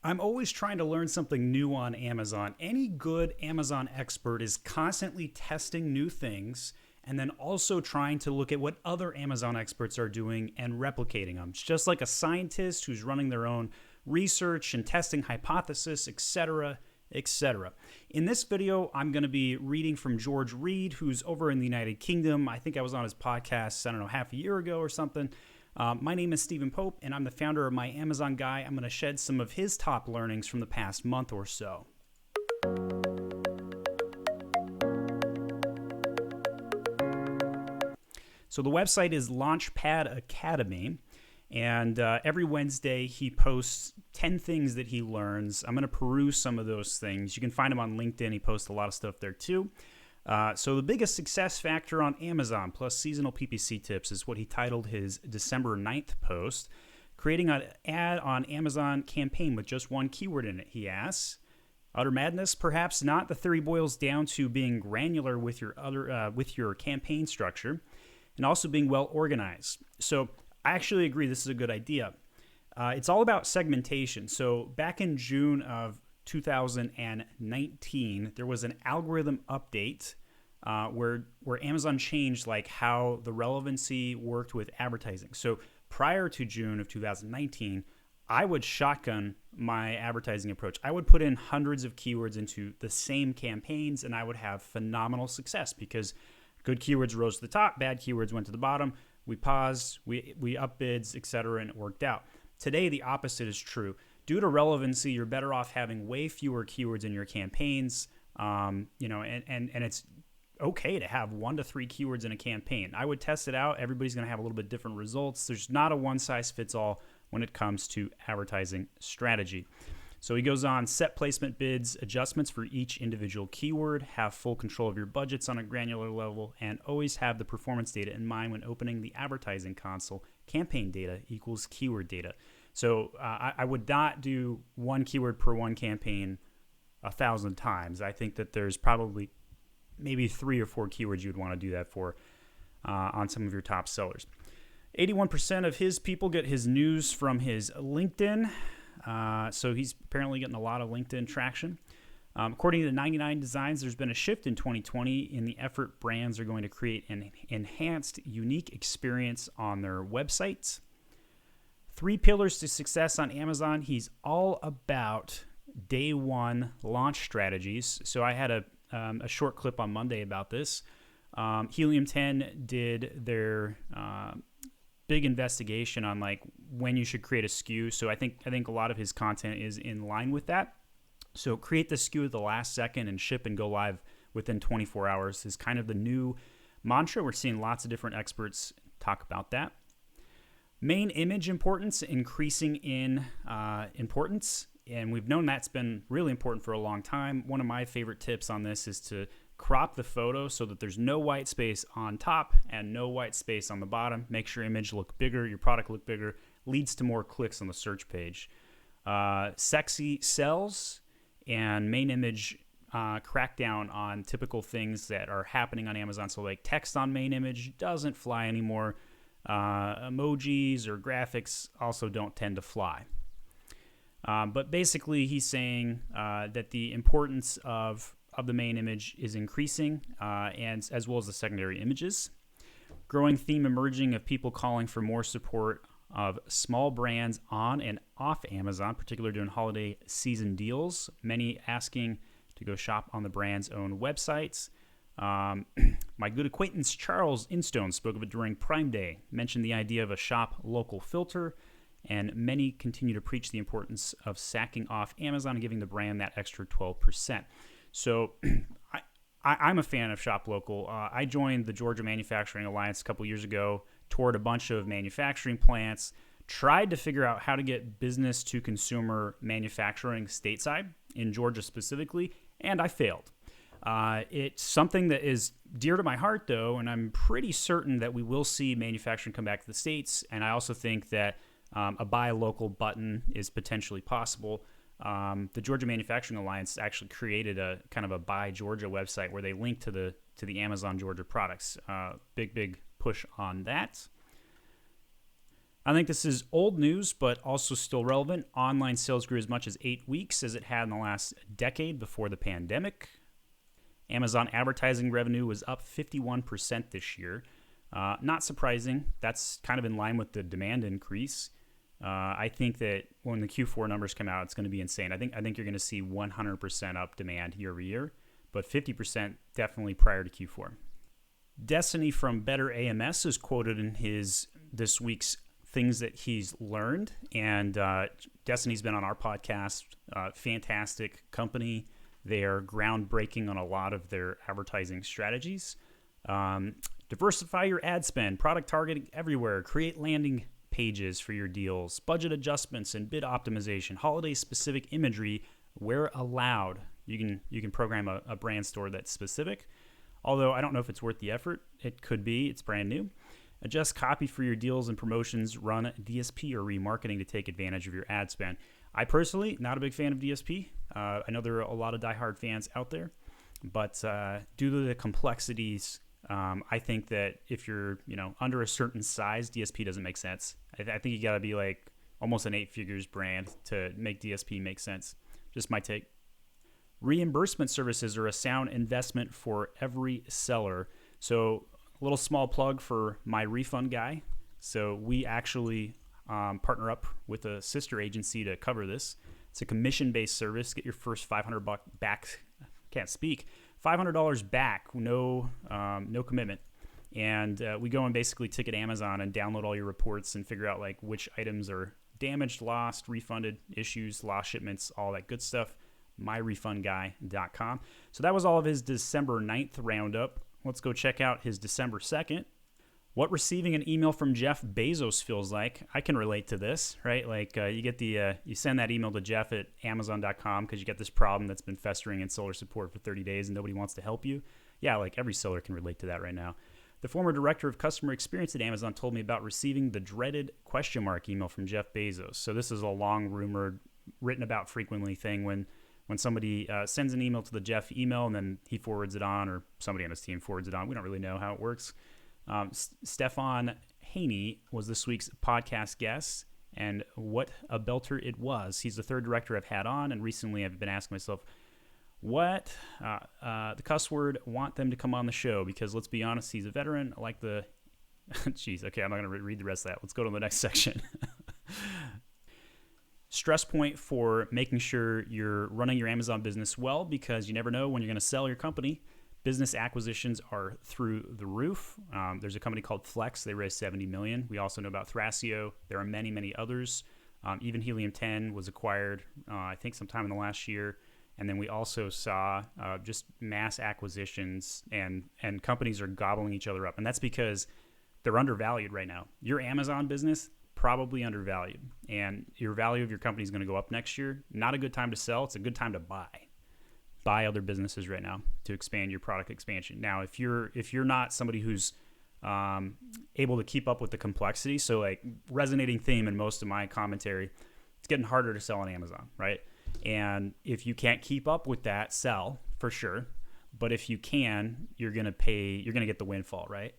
I'm always trying to learn something new on Amazon. Any good Amazon expert is constantly testing new things and then also trying to look at what other Amazon experts are doing and replicating them. It's just like a scientist who's running their own research and testing hypothesis, etc., etc. In this video, I'm going to be reading from George Reid, who's over in the United Kingdom. I think I was on his podcast, I don't know, half a year ago or something. My name is Stephen Pope, and I'm the founder of My Amazon Guy. I'm going to shed some of his top learnings from the past month or so. So the website is Launchpad Academy, and every Wednesday he posts 10 things that he learns. I'm going to peruse some of those things. You can find him on LinkedIn. He posts a lot of stuff there too. So the biggest success factor on Amazon plus seasonal PPC tips is what he titled his December 9th post. Creating an ad on Amazon campaign with just one keyword in it, he asks. Utter madness? Perhaps not. The theory boils down to being granular with your campaign structure and also being well organized. So I actually agree this is a good idea. It's all about segmentation. So back in June of 2019, there was an algorithm update where Amazon changed like how the relevancy worked with advertising. So prior to June of 2019, I would shotgun my advertising approach. I would put in hundreds of keywords into the same campaigns, and I would have phenomenal success because good keywords rose to the top, bad keywords went to the bottom. We paused, we up bids, etc., and it worked out. Today, the opposite is true. Due to relevancy, you're better off having way fewer keywords in your campaigns, and it's okay to have 1 to 3 keywords in a campaign. I would test it out. Everybody's going to have a little bit different results. There's not a one-size-fits-all when it comes to advertising strategy. So he goes on, set placement bids, adjustments for each individual keyword, have full control of your budgets on a granular level, and always have the performance data in mind when opening the advertising console. Campaign data equals keyword data. So I would not do one keyword per one campaign 1,000 times. I think that there's probably maybe 3 or 4 keywords you would want to do that for on some of your top sellers. 81% of his people get his news from his LinkedIn. So he's apparently getting a lot of LinkedIn traction. According to 99 Designs, there's been a shift in 2020 in the effort brands are going to create an enhanced, unique experience on their websites. 3 pillars to success on Amazon. He's all about day one launch strategies. So I had a short clip on Monday about this. Helium 10 did their big investigation on like when you should create a SKU. So I think a lot of his content is in line with that. So create the SKU at the last second and ship and go live within 24 hours is kind of the new mantra. We're seeing lots of different experts talk about that. Main image importance increasing in importance, and we've known that's been really important for a long time. One of my favorite tips on this is to crop the photo so that there's no white space on top and no white space on the bottom. Makes your image look bigger, your product look bigger, leads to more clicks on the search page. Sexy sells, and main image crack down on typical things that are happening on Amazon. So like text on main image doesn't fly anymore. Emojis or graphics also don't tend to fly. But basically he's saying that the importance of the main image is increasing, and as well as the secondary images. Growing theme emerging of people calling for more support of small brands on and off Amazon, particularly during holiday season deals. Many asking to go shop on the brand's own websites. My good acquaintance Charles Instone spoke of it during Prime Day, mentioned the idea of a shop local filter, and many continue to preach the importance of sacking off Amazon and giving the brand that extra 12%. So I'm a fan of Shop Local. I joined the Georgia Manufacturing Alliance a couple years ago, toured a bunch of manufacturing plants, tried to figure out how to get business to consumer manufacturing stateside, in Georgia specifically, and I failed. It's something that is dear to my heart, though, and I'm pretty certain that we will see manufacturing come back to the States, and I also think that a buy local button is potentially possible. The Georgia Manufacturing Alliance actually created a kind of a Buy Georgia website where they link to the Amazon Georgia products. Big push on that. I think this is old news, but also still relevant. Online sales grew as much as 8 weeks as it had in the last decade before the pandemic. Amazon advertising revenue was up 51% this year. Not surprising. That's kind of in line with the demand increase. I think that when the Q4 numbers come out, it's going to be insane. I think you're going to see 100% up demand year over year, but 50% definitely prior to Q4. Destiny from Better AMS is quoted in this week's things that he's learned, and Destiny's been on our podcast. Fantastic company. They are groundbreaking on a lot of their advertising strategies. Diversify your ad spend, product targeting everywhere, create landing pages for your deals, budget adjustments and bid optimization, holiday-specific imagery where allowed. You can program a brand store that's specific, although I don't know if it's worth the effort. It could be. It's brand new. Adjust copy for your deals and promotions. Run DSP or remarketing to take advantage of your ad spend. I personally, not a big fan of DSP. I know there are a lot of diehard fans out there, but due to the complexities, I think that if you're under a certain size, DSP doesn't make sense. I think you got to be like almost an 8 figures brand to make DSP make sense. Just my take. Reimbursement services are a sound investment for every seller. So a little small plug for my refund guy. So we actually partner up with a sister agency to cover this. It's a commission-based service. Get your first $500 back. Can't speak. $500 back, no commitment. And we go and basically ticket Amazon and download all your reports and figure out like which items are damaged, lost, refunded, issues, lost shipments, all that good stuff. myrefundguy.com. So that was all of his December 9th roundup. Let's go check out his December 2nd. What receiving an email from Jeff Bezos feels like. I can relate to this, right? Like you get you send that email to Jeff at Amazon.com because you get this problem that's been festering in seller support for 30 days and nobody wants to help you. Yeah, like every seller can relate to that right now. The former director of customer experience at Amazon told me about receiving the dreaded ? Email from Jeff Bezos. So this is a long rumored, written about frequently thing when somebody sends an email to the Jeff email and then he forwards it on, or somebody on his team forwards it on. We don't really know how it works. Stefan Haney was this week's podcast guest, and what a belter it was. He's the third director I've had on, and recently I've been asking myself, what the cuss word want them to come on the show, because let's be honest, he's a veteran. I like the jeez, okay, I'm not going to read the rest of that. Let's go to the next section. Stress point for making sure you're running your Amazon business well, because you never know when you're going to sell your company. Business acquisitions are through the roof. There's a company called Flex. They raised $70 million. We also know about Thrasio. There are many, many others. Even Helium 10 was acquired, I think, sometime in the last year. And then we also saw just mass acquisitions, and companies are gobbling each other up. And that's because they're undervalued right now. Your Amazon business, probably undervalued. And your value of your company is going to go up next year. Not a good time to sell. It's a good time to buy. Buy other businesses right now to expand your product expansion. Now, if you're not somebody who's able to keep up with the complexity, so like resonating theme in most of my commentary, it's getting harder to sell on Amazon, right? And if you can't keep up with that, sell for sure. But if you can, you're gonna get the windfall, right?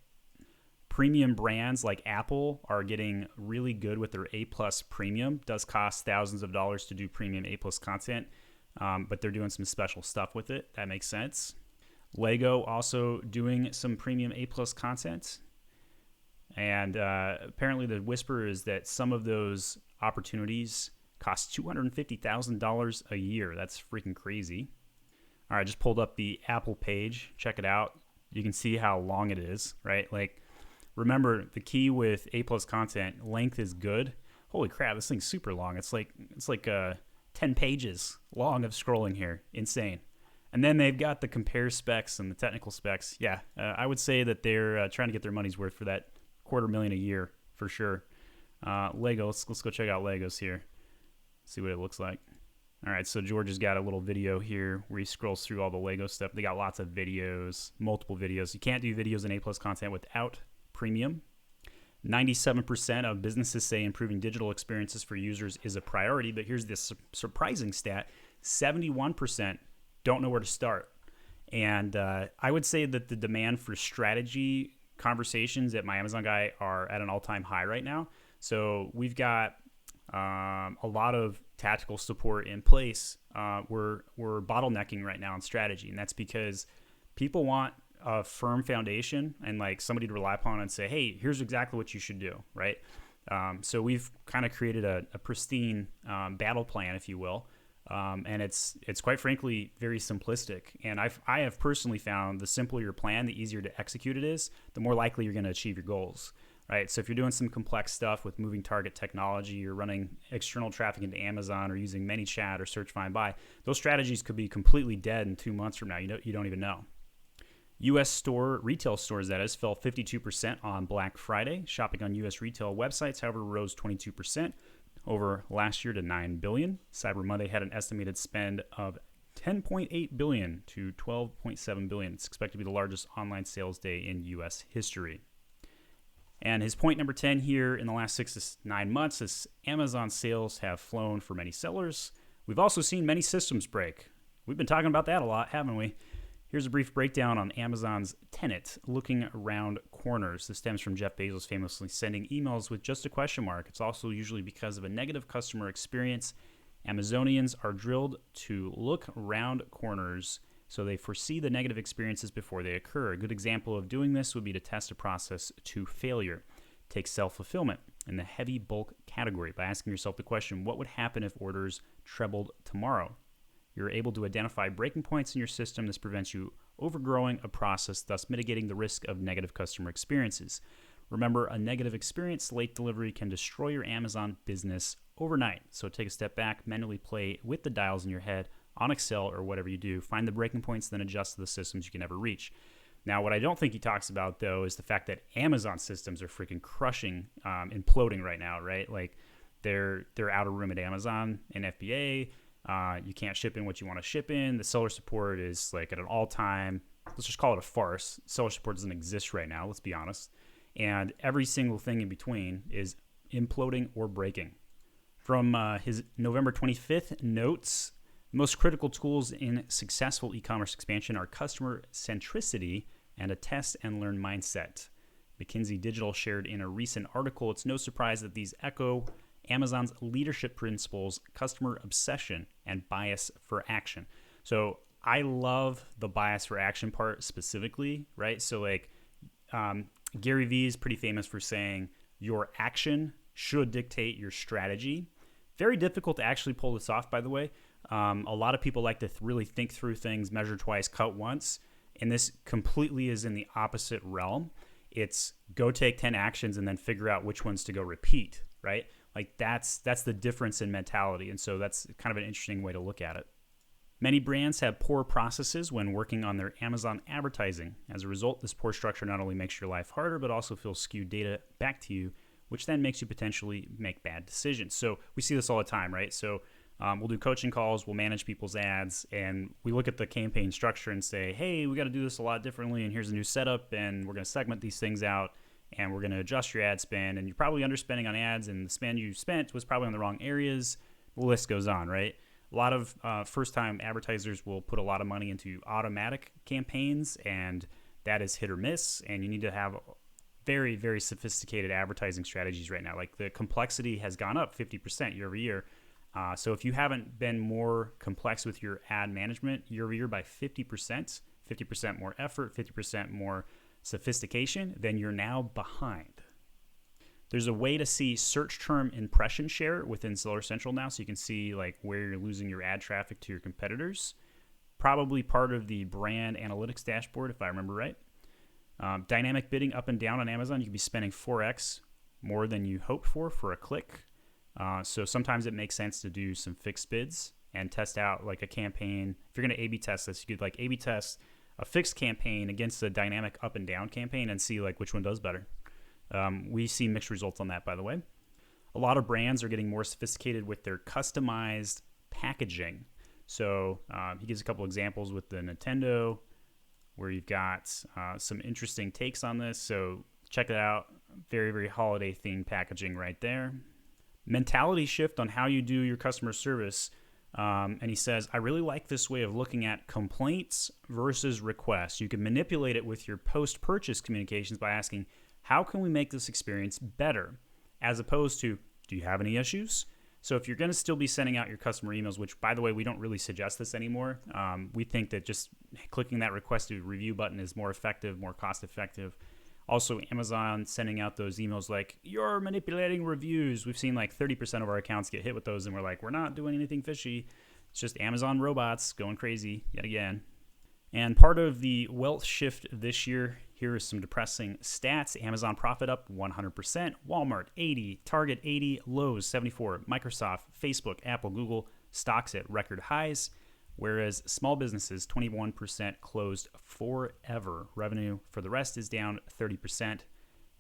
Premium brands like Apple are getting really good with their A+ premium. Does cost thousands of dollars to do premium A+ content. But they're doing some special stuff with it. That makes sense. Lego also doing some premium A+ content. And apparently the whisper is that some of those opportunities cost $250,000 a year. That's freaking crazy. All right, I just pulled up the Apple page. Check it out. You can see how long it is, right? Like, remember, the key with A+ content, length is good. Holy crap, this thing's super long. It's like 10 pages long of scrolling here. Insane. And then they've got the compare specs and the technical specs. Yeah, I would say that they're trying to get their money's worth for that $250,000 a year for sure. Lego, let's go check out Legos here. See what it looks like. All right, so George has got a little video here where he scrolls through all the Lego stuff. They got lots of videos, multiple videos. You can't do videos in A+ content without premium. 97% of businesses say improving digital experiences for users is a priority, but here's this surprising stat. 71% don't know where to start. And I would say that the demand for strategy conversations at my Amazon guy are at an all-time high right now. So we've got a lot of tactical support in place. We're bottlenecking right now in strategy, and that's because people want a firm foundation and like somebody to rely upon and say, hey, here's exactly what you should do, right? So we've kind of created a pristine battle plan, if you will, and it's quite frankly very simplistic. And I have personally found the simpler your plan, the easier to execute it is, the more likely you're going to achieve your goals. Right. So if you're doing some complex stuff with moving target technology, you're running external traffic into Amazon or using ManyChat or Search Find Buy, those strategies could be completely dead in 2 months from now. You don't even know. U.S. retail stores, that is, fell 52% on Black Friday. Shopping on U.S. retail websites, however, rose 22% over last year to $9 billion. Cyber Monday had an estimated spend of $10.8 billion to $12.7 billion. It's expected to be the largest online sales day in U.S. history. And his point number 10 here, in the last 6 to 9 months, is Amazon sales have flown for many sellers. We've also seen many systems break. We've been talking about that a lot, haven't we? Here's a brief breakdown on Amazon's tenet, looking around corners. This stems from Jeff Bezos famously sending emails with just a question mark. It's also usually because of a negative customer experience. Amazonians are drilled to look around corners so they foresee the negative experiences before they occur. A good example of doing this would be to test a process to failure. Take self-fulfillment in the heavy bulk category by asking yourself the question, what would happen if orders trebled tomorrow? You're able to identify breaking points in your system. This prevents you overgrowing a process, thus mitigating the risk of negative customer experiences. Remember, a negative experience, late delivery, can destroy your Amazon business overnight. So take a step back, mentally play with the dials in your head on Excel or whatever you do. Find the breaking points, then adjust to the systems you can never reach. Now, what I don't think he talks about, though, is the fact that Amazon systems are freaking crushing, imploding right now, right? Like, they're out of room at Amazon and FBA. You can't ship in what you want to ship in. The seller support is like at an all-time, let's just call it a farce. Seller support doesn't exist right now, let's be honest. And every single thing in between is imploding or breaking. From his November 25th notes, most critical tools in successful e-commerce expansion are customer centricity and a test and learn mindset. McKinsey Digital shared in a recent article, it's no surprise that these echo Amazon's leadership principles, customer obsession, and bias for action. So I love the bias for action part specifically, right? So like Gary Vee is pretty famous for saying your action should dictate your strategy. Very difficult to actually pull this off, by the way. A lot of people like to really think through things, measure twice, cut once, and this completely is in the opposite realm. It's go take 10 actions and then figure out which ones to go repeat, right? Like that's the difference in mentality, and so that's kind of an interesting way to look at it. Many brands have poor processes when working on their Amazon advertising. As a result, this poor structure not only makes your life harder, but also feels skewed data back to you, which then makes you potentially make bad decisions. So we see this all the time, right? So we'll do coaching calls, we'll manage people's ads, and we look at the campaign structure and say, hey, we got to do this a lot differently, and here's a new setup, and we're going to segment these things out, and we're going to adjust your ad spend, and you're probably underspending on ads, and the spend you spent was probably on the wrong areas. The list goes on, right? A lot of first-time advertisers will put a lot of money into automatic campaigns, and that is hit or miss, and you need to have very, very sophisticated advertising strategies right now. Like the complexity has gone up 50% year over year. So if you haven't been more complex with your ad management year over year by 50%, 50% more effort, 50% more sophistication, then you're now behind. There's a way to see search term impression share within Seller Central now, so you can see like where you're losing your ad traffic to your competitors. Probably part of the brand analytics dashboard, if I remember right. Dynamic bidding up and down on Amazon, you could be spending 4x more than you hoped for a click. So sometimes it makes sense to do some fixed bids and test out like a campaign. If you're going to A/B test this, you could like A/B test a fixed campaign against a dynamic up and down campaign and see like which one does better. We see mixed results on that, by the way. A lot of brands are getting more sophisticated with their customized packaging. So he gives a couple examples with the Nintendo, where you've got some interesting takes on this. So check it out. Very, very holiday themed packaging right there. Mentality shift on how you do your customer service. And he says, I really like this way of looking at complaints versus requests. You can manipulate it with your post-purchase communications by asking, how can we make this experience better? as opposed to, do you have any issues? So if you're going to still be sending out your customer emails, which, by the way, we don't really suggest this anymore. We think that just clicking that request to review button is more effective, more cost effective. Also, Amazon sending out those emails like, you're manipulating reviews. We've seen like 30% of our accounts get hit with those, and we're like, we're not doing anything fishy. It's just Amazon robots going crazy yet again. And part of the wealth shift this year, here is some depressing stats. Amazon profit up 100%, Walmart 80, Target 80, Lowe's 74, Microsoft, Facebook, Apple, Google stocks at record highs, whereas small businesses 21% closed forever. Revenue for the rest is down 30%, and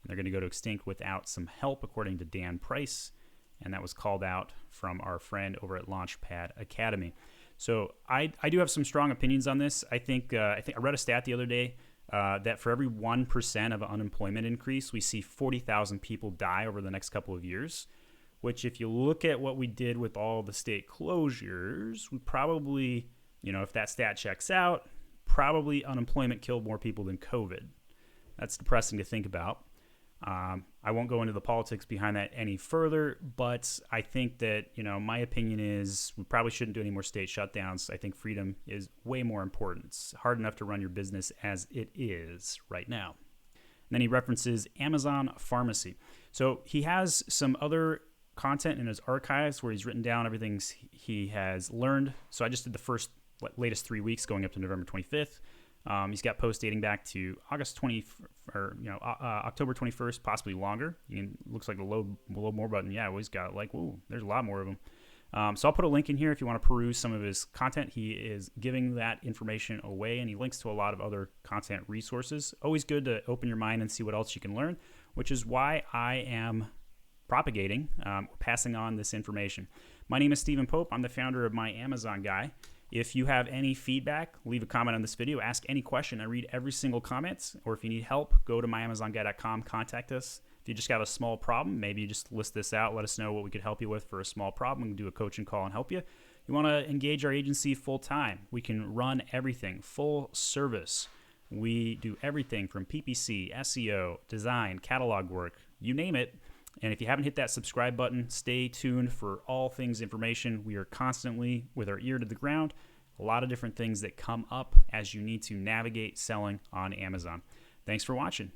they're going to go to extinct without some help, according to Dan Price, and that was called out from our friend over at Launchpad Academy. So I do have some strong opinions on this. I think I read a stat the other day that for every 1% of unemployment increase, we see 40,000 people die over the next couple of years, which if you look at what we did with all the state closures, we probably, if that stat checks out, probably unemployment killed more people than COVID. That's depressing to think about. I won't go into the politics behind that any further, but I think that, my opinion is we probably shouldn't do any more state shutdowns. I think freedom is way more important. It's hard enough to run your business as it is right now. And then he references Amazon Pharmacy. So he has some other content in his archives where he's written down everything he has learned. So I just did the latest 3 weeks going up to November 25th. He's got posts dating back to October 21st, possibly longer. Looks like the load more button. Yeah, he's got there's a lot more of them. So I'll put a link in here if you want to peruse some of his content. He is giving that information away, and he links to a lot of other content resources. Always good to open your mind and see what else you can learn, which is why I am propagating, passing on this information. My name is Stephen Pope. I'm the founder of My Amazon Guy. If you have any feedback, leave a comment on this video. Ask any question. I read every single comment. Or if you need help, go to myamazonguy.com, contact us. If you just got a small problem, maybe you just list this out. Let us know what we could help you with for a small problem. We can do a coaching call and help you. You want to engage our agency full time. We can run everything, full service. We do everything from PPC, SEO, design, catalog work, you name it. And if you haven't hit that subscribe button, stay tuned for all things information. We are constantly with our ear to the ground. A lot of different things that come up as you need to navigate selling on Amazon. Thanks for watching.